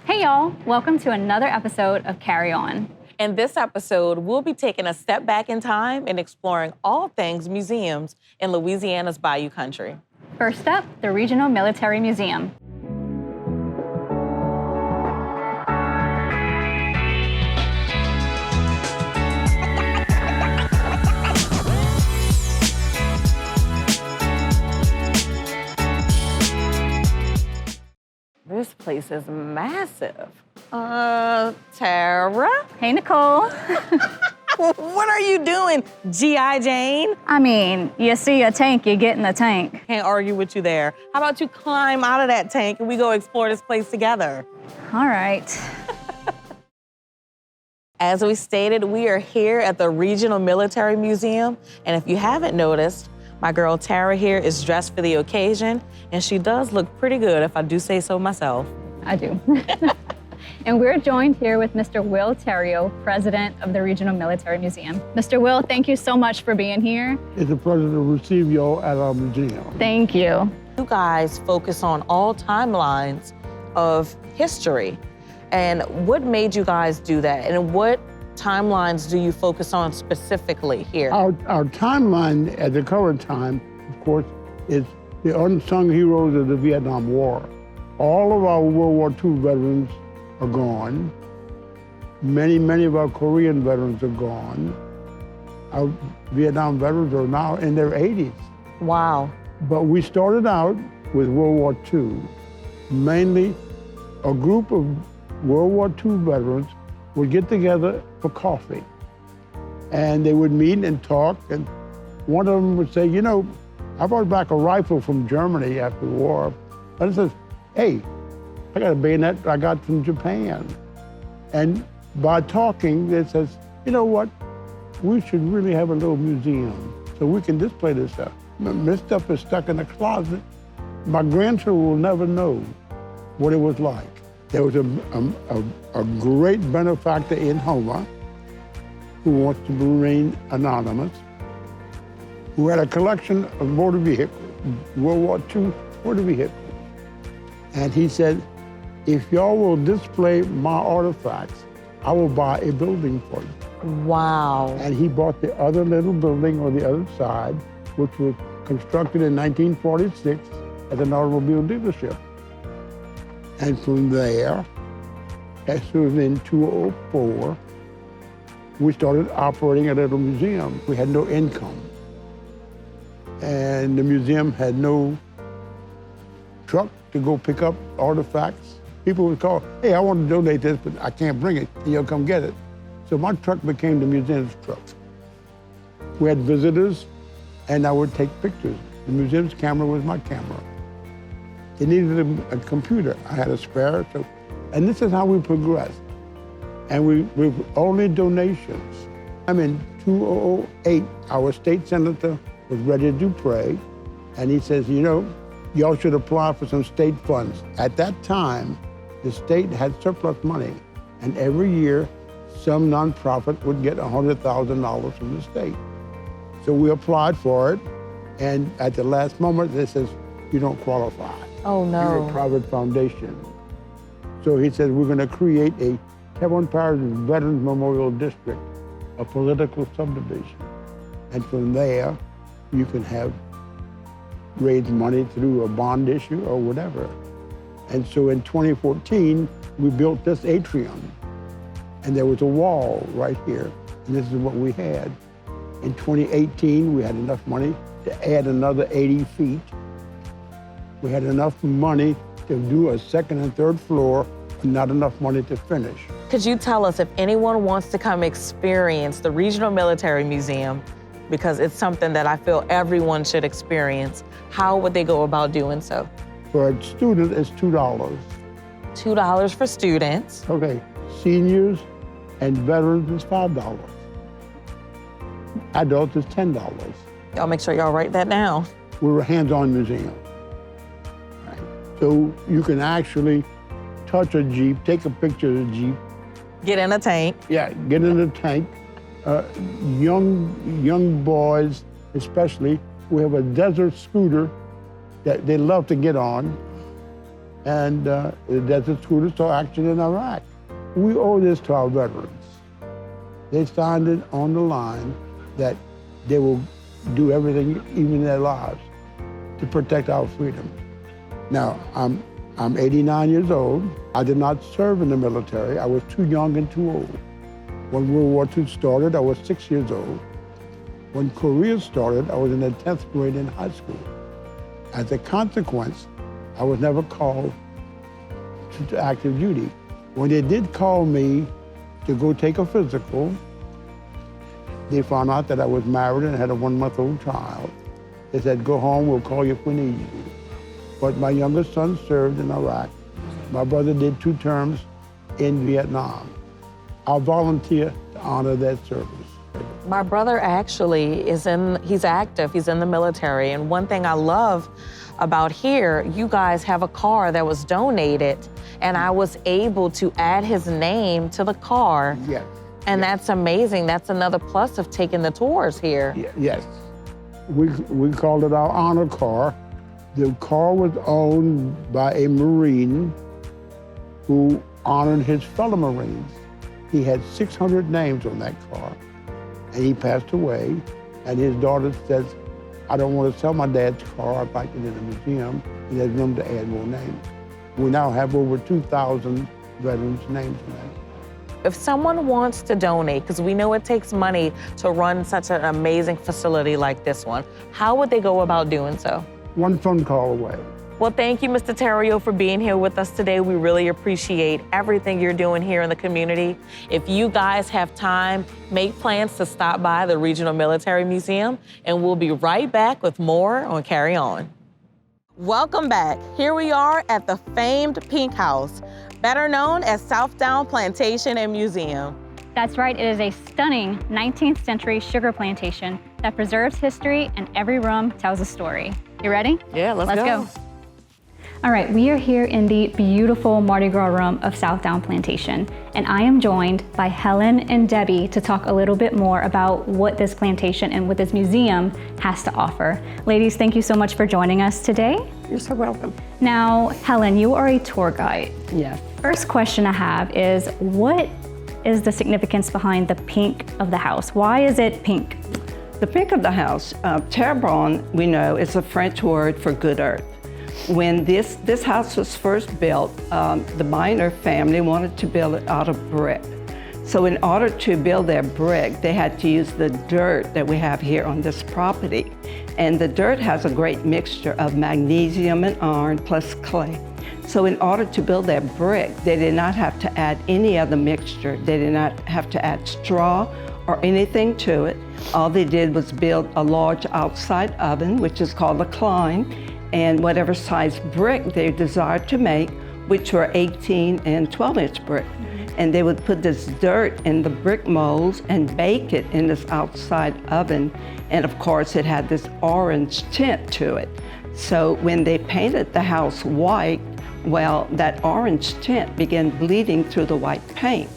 Hey y'all, welcome to another episode of Carry On. In this episode, we'll be taking a step back in time and exploring all things museums in Louisiana's Bayou Country. First up, the Regional Military Museum. This place is massive. Tara? Hey Nicole. What are you doing, G.I. Jane? I mean, you see a tank, you get in the tank. Can't argue with you there. How about you climb out of that tank and we go explore this place together? All right. As we stated, we are here at the Regional Military Museum, and if you haven't noticed, my girl Tara here is dressed for the occasion, and she does look pretty good, if I do say so myself. I do. And we're joined here with Mr. Will Terrio, President of the Regional Military Museum. Mr. Will, thank you so much for being here. It's a pleasure to receive you all at our museum. Thank you. You guys focus on all timelines of history. And what made you guys do that? And what timelines do you focus on specifically here? Our timeline at the current time, of course, is the unsung heroes of the Vietnam War. All of our World War II veterans are gone. Many of our Korean veterans are gone. Our Vietnam veterans are now in their 80s. Wow. But we started out with World War II. Mainly, a group of World War II veterans would get together for coffee. And they would meet and talk, and one of them would say, you know, I brought back a rifle from Germany after the war. And it says, hey, I got a bayonet I got from Japan. And by talking, it says, you know what? We should really have a little museum so we can display this stuff. This stuff is stuck in a closet. My grandchildren will never know what it was like. There was a great benefactor in Houma who wants to remain anonymous, who had a collection of motor vehicles, World War II motor vehicles. And he said, if y'all will display my artifacts, I will buy a building for you. Wow. And he bought the other little building on the other side, which was constructed in 1946 as an automobile dealership. And from there, as soon as in 2004, we started operating a little museum. We had no income. And the museum had no truck to go pick up artifacts. People would call, hey, I want to donate this, but I can't bring it. Can you come get it? So my truck became the museum's truck. We had visitors, and I would take pictures. The museum's camera was my camera. They needed a computer. I had a spare. And this is how we progressed. And we only donations. In 2008, our state senator was Reggie Dupre, and he says, you know, y'all should apply for some state funds. At that time, the state had surplus money, and every year, some nonprofit would get $100,000 from the state. So we applied for it, and at the last moment, they says, you don't qualify. Oh, no. You're a private foundation. So he said, we're going to create a Kevin Parish Veterans Memorial District, a political subdivision. And from there, you can raise money through a bond issue or whatever. And so in 2014, we built this atrium. And there was a wall right here. And this is what we had. In 2018, we had enough money to add another 80 feet. We had enough money to do a second and third floor, but not enough money to finish. Could you tell us if anyone wants to come experience the Regional Military Museum, because it's something that I feel everyone should experience, how would they go about doing so? For a student, it's $2. $2 for students. Okay, seniors and veterans is $5. Adults is $10. Y'all make sure y'all write that down. We're a hands-on museum. Right. So you can actually touch a Jeep, take a picture of the Jeep. Get in a tank. Yeah, get in a tank. Young boys, especially, we have a desert scooter that they love to get on. and the Desert Scooter saw action in Iraq. We owe this to our veterans. They signed it on the line that they will do everything, even in their lives, to protect our freedom. Now, I'm 89 years old. I did not serve in the military. I was too young and too old. When World War II started, I was 6 years old. When Korea started, I was in the 10th grade in high school. As a consequence, I was never called to active duty. When they did call me to go take a physical, they found out that I was married and had a 1-month-old child. They said, go home, we'll call you if we need you. But my youngest son served in Iraq. My brother did 2 terms in Vietnam. I'll volunteer to honor that service. My brother actually he's active, he's in the military. And one thing I love about here, you guys have a car that was donated, and I was able to add his name to the car. Yes. And that's amazing. That's another plus of taking the tours here. Yes. We called it our honor car. The car was owned by a Marine who honored his fellow Marines. He had 600 names on that car, and he passed away. And his daughter says, I don't want to sell my dad's car. I'd like it in a museum, and there's room to add more names. We now have over 2,000 veterans' names in that. If someone wants to donate, because we know it takes money to run such an amazing facility like this one, how would they go about doing so? One phone call away. Well, thank you, Mr. Terrio, for being here with us today. We really appreciate everything you're doing here in the community. If you guys have time, make plans to stop by the Regional Military Museum, and we'll be right back with more on Carry On. Welcome back. Here we are at the famed Pink House, better known as Southdown Plantation and Museum. That's right, it is a stunning 19th century sugar plantation that preserves history, and every room tells a story. You ready? Yeah, let's go. All right, we are here in the beautiful Mardi Gras room of Southdown Plantation, and I am joined by Helen and Debbie to talk a little bit more about what this plantation and what this museum has to offer. Ladies, thank you so much for joining us today. You're so welcome. Now, Helen, you are a tour guide. Yes. First question I have is, what is the significance behind the pink of the house? Why is it pink? The pink of the house, terre brune, we know, is a French word for good earth. When this house was first built, the Miner family wanted to build it out of brick. So in order to build their brick, they had to use the dirt that we have here on this property. And the dirt has a great mixture of magnesium and iron plus clay. So in order to build their brick, they did not have to add any other mixture. They did not have to add straw or anything to it. All they did was build a large outside oven, which is called a cline, and whatever size brick they desired to make, which were 18 and 12-inch brick. And they would put this dirt in the brick molds and bake it in this outside oven. And of course, it had this orange tint to it. So when they painted the house white, well, that orange tint began bleeding through the white paint.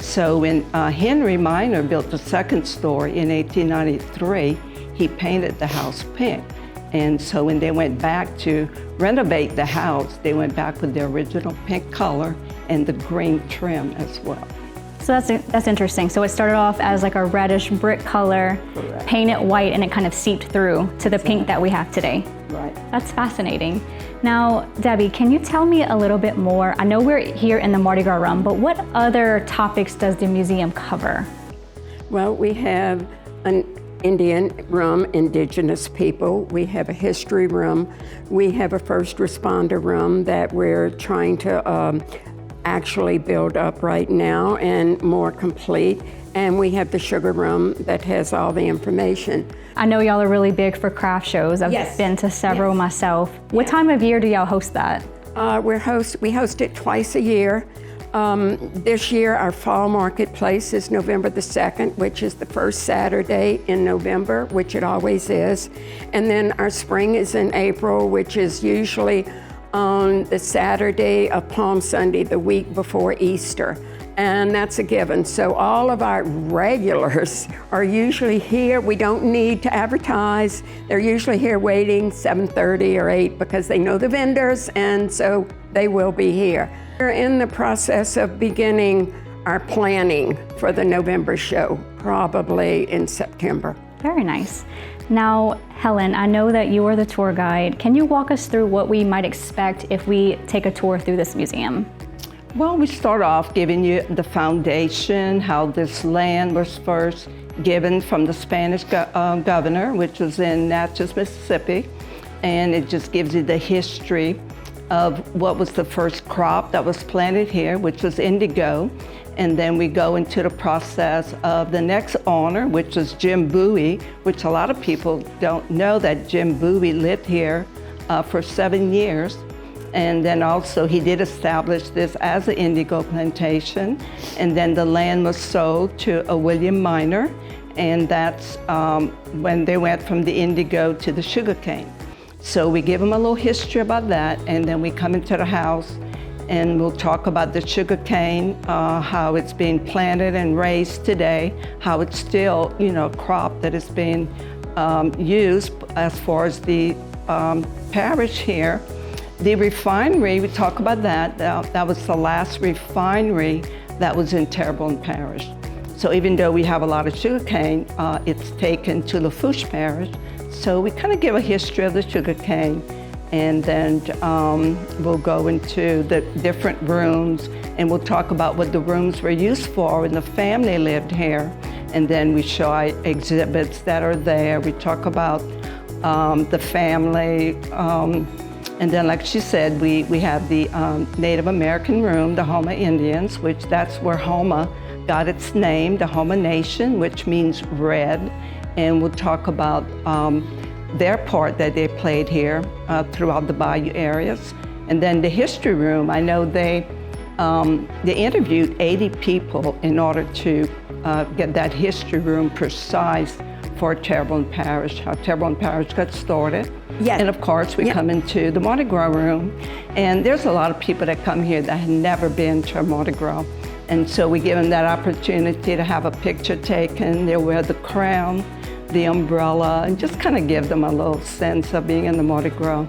So when Henry Miner built the second story in 1893, he painted the house pink. And so when they went back to renovate the house, they went back with the original pink color and the green trim as well. So that's interesting. So it started off as like a reddish brick color, Correct. painted white, and it kind of seeped through to the pink that we have today. Right. That's fascinating. Now, Debbie, can you tell me a little bit more? I know we're here in the Mardi Gras room, but what other topics does the museum cover? Well, we have an Indian room, indigenous people. We have a history room. We have a first responder room that we're trying to actually build up right now and more complete. And we have the sugar room that has all the information. I know y'all are really big for craft shows. I've Yes. been to several Yes. myself. What time of year do y'all host that? We host it twice a year. This year, our fall marketplace is November the 2nd, which is the first Saturday in November, which it always is. And then our spring is in April, which is usually on the Saturday of Palm Sunday, the week before Easter. and that's a given. So all of our regulars are usually here. We don't need to advertise. They're usually here waiting 7:30 or 8 because they know the vendors, and so they will be here. We're in the process of beginning our planning for the November show, probably in September. Very nice. Now, Helen, I know that you are the tour guide. Can you walk us through what we might expect if we take a tour through this museum? Well, we start off giving you the foundation, how this land was first given from the Spanish governor, which was in Natchez, Mississippi. And it just gives you the history of what was the first crop that was planted here, which was indigo. And then we go into the process of the next owner, which was Jim Bowie, which a lot of people don't know that Jim Bowie lived here for 7 years. And then also he did establish this as an indigo plantation. And then the land was sold to a William Miner. And that's when they went from the indigo to the sugarcane. So we give them a little history about that. And then we come into the house and we'll talk about the sugarcane, how it's being planted and raised today, how it's still, a crop that is being used as far as the parish here. The refinery, we talk about that. That was the last refinery that was in Terrebonne Parish. So even though we have a lot of sugarcane, it's taken to Lafourche Parish. So we kind of give a history of the sugarcane. And then we'll go into the different rooms and we'll talk about what the rooms were used for when the family lived here. And then we show exhibits that are there. We talk about the family. And then, like she said, we have the Native American room, the Houma Indians, which that's where Houma got its name, the Houma Nation, which means red. And we'll talk about their part that they played here throughout the bayou areas. And then the history room, I know they interviewed 80 people in order to get that history room precise for Terrebonne Parish, how Terrebonne Parish got started. Yes. And of course, we come into the Mardi Gras room. And there's a lot of people that come here that have never been to a Mardi Gras. And so we give them that opportunity to have a picture taken. They wear the crown, the umbrella, and just kind of give them a little sense of being in the Mardi Gras.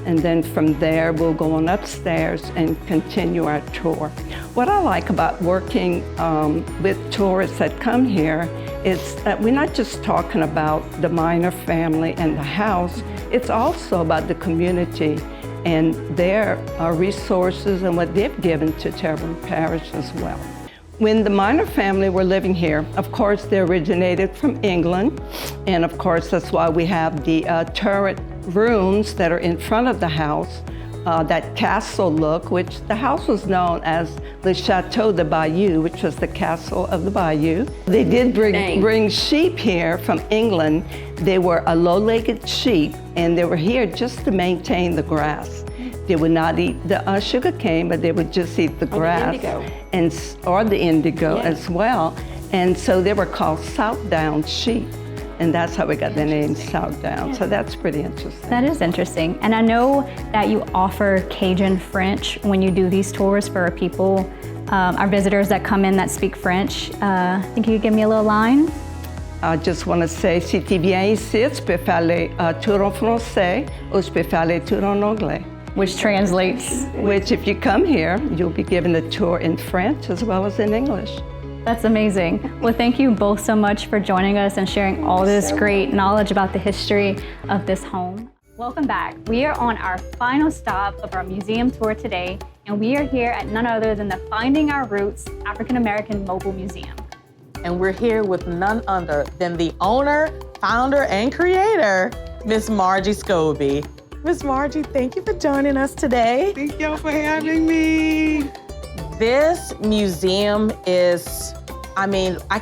And then from there, we'll go on upstairs and continue our tour. What I like about working with tourists that come here is that we're not just talking about the Miner family and the house, it's also about the community and their resources and what they've given to Terrebonne Parish as well. When the Miner family were living here, of course, they originated from England. And of course, that's why we have the turret rooms that are in front of the house, that castle look, which the house was known as the Chateau de Bayou, which was the castle of the Bayou. They did bring sheep here from England. They were a low-legged sheep, and they were here just to maintain the grass. They would not eat the sugar cane, but they would just eat the grass or the indigo as well. And so they were called Southdown sheep. And that's how we got the name Southdown. So that's pretty interesting. That is interesting. And I know that you offer Cajun French when you do these tours for our people, our visitors that come in that speak French. Think you could give me a little line? I just want to say, si tu viens ici, tu peux faire tour en français ou tu peux faire tour en anglais. Which translates? Which, if you come here, you'll be given a tour in French as well as in English. That's amazing. Well, thank you both so much for joining us and sharing all this great knowledge about the history of this home. Welcome back. We are on our final stop of our museum tour today, and we are here at none other than the Finding Our Roots African American Mobile Museum. And we're here with none other than the owner, founder, and creator, Miss Margie Scobie. Miss Margie, thank you for joining us today. Thank y'all for having me. This museum is, I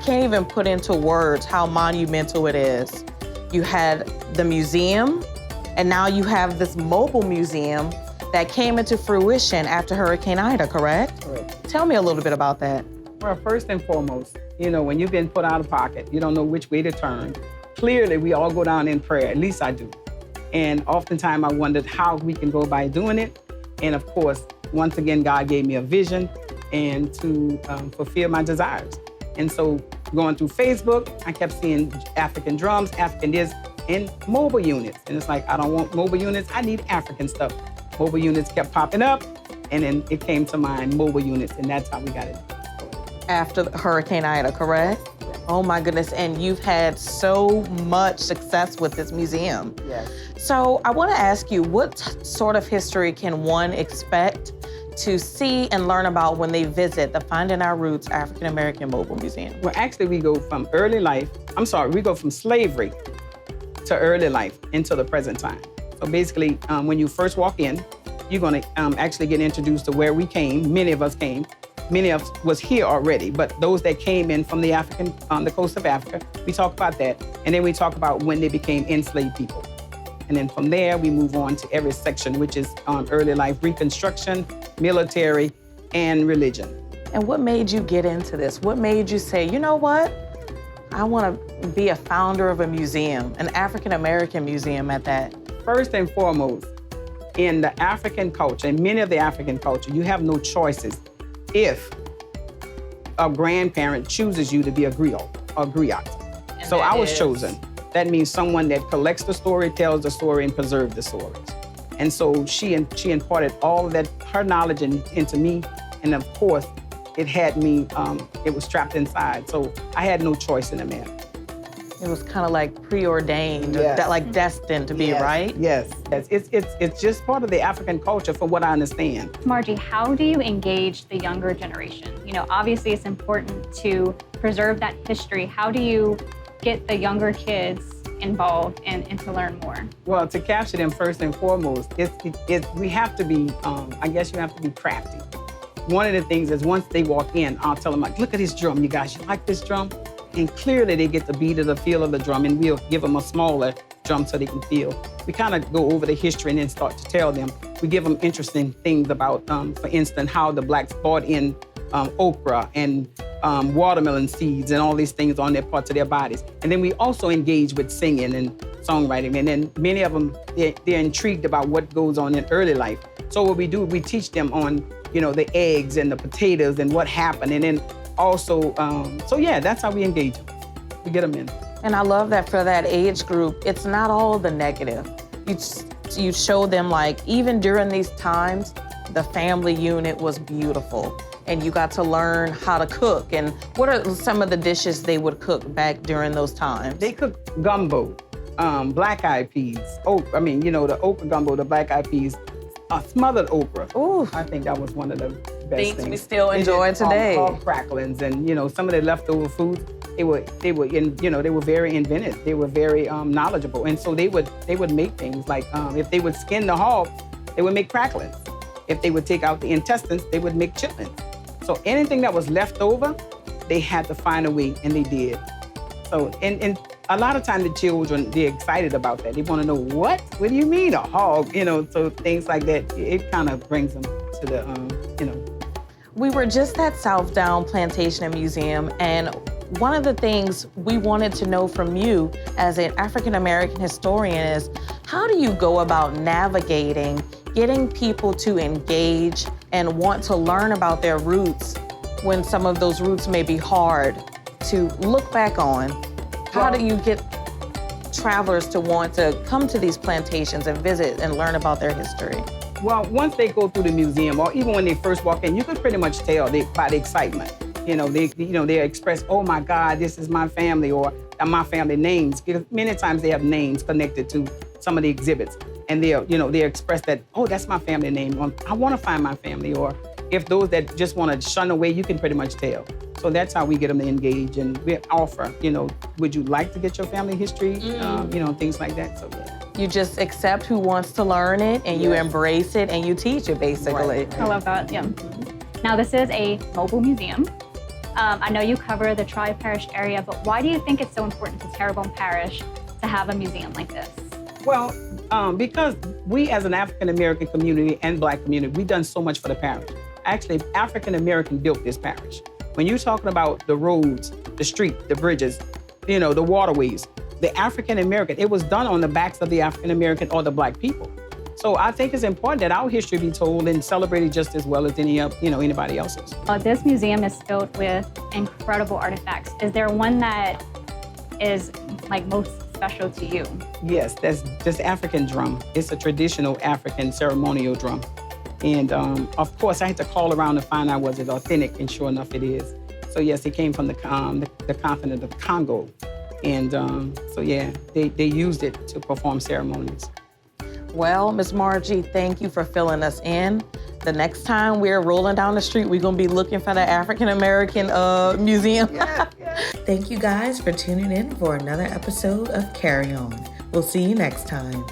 can't even put into words how monumental it is. You had the museum, and now you have this mobile museum that came into fruition after Hurricane Ida, correct? Correct. Tell me a little bit about that. Well, first and foremost, when you've been put out of pocket, you don't know which way to turn. Clearly, we all go down in prayer, at least I do. And oftentimes I wondered how we can go by doing it. And of course, once again, God gave me a vision and to fulfill my desires. And so going through Facebook, I kept seeing African drums, African this, and mobile units. And it's like, I don't want mobile units, I need African stuff. Mobile units kept popping up, and then it came to mind, mobile units, and that's how we got it. After Hurricane Ida, correct? Oh my goodness, and you've had so much success with this museum. Yes. So I want to ask you, what sort of history can one expect to see and learn about when they visit the Finding Our Roots African American Mobile Museum? Well, actually, we go from we go from slavery to early life into the present time. So basically, when you first walk in, you're gonna actually get introduced to where we came. Many of us came. Many of us was here already, but those that came in from the coast of Africa, we talk about that. And then we talk about when they became enslaved people. And then from there, we move on to every section, which is early life reconstruction, military, and religion. And what made you get into this? What made you say, you know what? I want to be a founder of a museum, an African American museum at that. First and foremost, in the African culture, in many of the African culture, you have no choices if a grandparent chooses you to be a griot or griot. So I was chosen. That means someone that collects the story, tells the story, and preserves the stories. And so she imparted all of that, her knowledge into me. And of course, it had me, it was trapped inside. So I had no choice in the matter. It was kind of like preordained, Yes. like destined to be, Yes. right? Yes. It's just part of the African culture, from what I understand. Margie, how do you engage the younger generation? You know, obviously it's important to preserve that history. How do you get the younger kids involved and to learn more? Well, to capture them first and foremost, we have to be, I guess you have to be crafty. One of the things is once they walk in, I'll tell them, like, look at this drum, you guys, you like this drum? And clearly they get the beat of the feel of the drum, and we'll give them a smaller drum so they can feel. We kind of go over the history and then start to tell them. We give them interesting things about, for instance, how the blacks brought in okra and watermelon seeds and all these things on their parts of their bodies. And then we also engage with singing and songwriting. And then many of them, they're intrigued about what goes on in early life. So what we do, we teach them on, the eggs and the potatoes and what happened. And then also, that's how we engage them. We get them in. And I love that for that age group, it's not all the negative. You show them, like, even during these times, the family unit was beautiful. And you got to learn how to cook. And what are some of the dishes they would cook back during those times? They cook gumbo, black-eyed peas. The okra gumbo, the black-eyed peas, smothered okra. Ooh. I think that was one of the best things. We still enjoy today. All cracklings and, some of the leftover foods, they were very inventive. They were very knowledgeable. And so they would make things like, if they would skin the hog, they would make cracklings. If they would take out the intestines, they would make chitlins. So anything that was left over, they had to find a way, and they did. So, and a lot of times the children, they're excited about that. They want to know, what do you mean, a hog? So things like that, it kind of brings them to the, We were just at Southdown Plantation and Museum, and one of the things we wanted to know from you as an African-American historian is, how do you go about navigating getting people to engage and want to learn about their roots when some of those roots may be hard to look back on? How do you get travelers to want to come to these plantations and visit and learn about their history? Well, once they go through the museum, or even when they first walk in, you can pretty much tell by the excitement. They express, oh my God, this is my family, or my family names. Because many times they have names connected to some of the exhibits. And they express that, oh, that's my family name. Or, I want to find my family. Or if those that just want to shun away, you can pretty much tell. So that's how we get them to engage, and we offer, would you like to get your family history? Things like that. So yeah. You just accept who wants to learn it, and you embrace it, and you teach it, basically. I love that, yeah. Now, this is a mobile museum. I know you cover the Tri-Parish area, but why do you think it's so important to Terrebonne Parish to have a museum like this? Well, because we as an African-American community and Black community, we've done so much for the parish. Actually, African-American built this parish. When you're talking about the roads, the street, the bridges, the waterways, the African-American, it was done on the backs of the African-American or the Black people. So I think it's important that our history be told and celebrated just as well as anybody else's. This museum is filled with incredible artifacts. Is there one that is like most special to you? Yes, that's this African drum. It's a traditional African ceremonial drum. And of course, I had to call around to find out was it authentic, and sure enough, it is. So yes, it came from the continent of Congo. And so yeah, they used it to perform ceremonies. Well, Miss Margie, thank you for filling us in. The next time we're rolling down the street, we're gonna be looking for the African American Museum. Thank you guys for tuning in for another episode of Carry On. We'll see you next time.